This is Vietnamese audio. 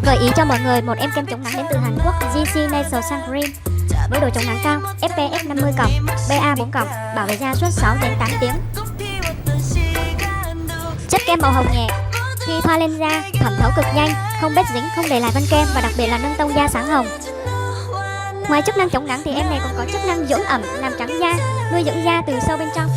Gợi ý cho mọi người một em kem chống nắng đến từ Hàn Quốc GC Nasal Sun Cream với độ chống nắng cao SPF 50+, PA 4+, bảo vệ da suốt 6 đến 8 tiếng. Chất kem màu hồng nhẹ, khi thoa lên da thẩm thấu cực nhanh, không bết dính, không để lại vân kem và đặc biệt là nâng tông da sáng hồng. Ngoài chức năng chống nắng thì em này còn có chức năng dưỡng ẩm, làm trắng da, nuôi dưỡng da từ sâu bên trong.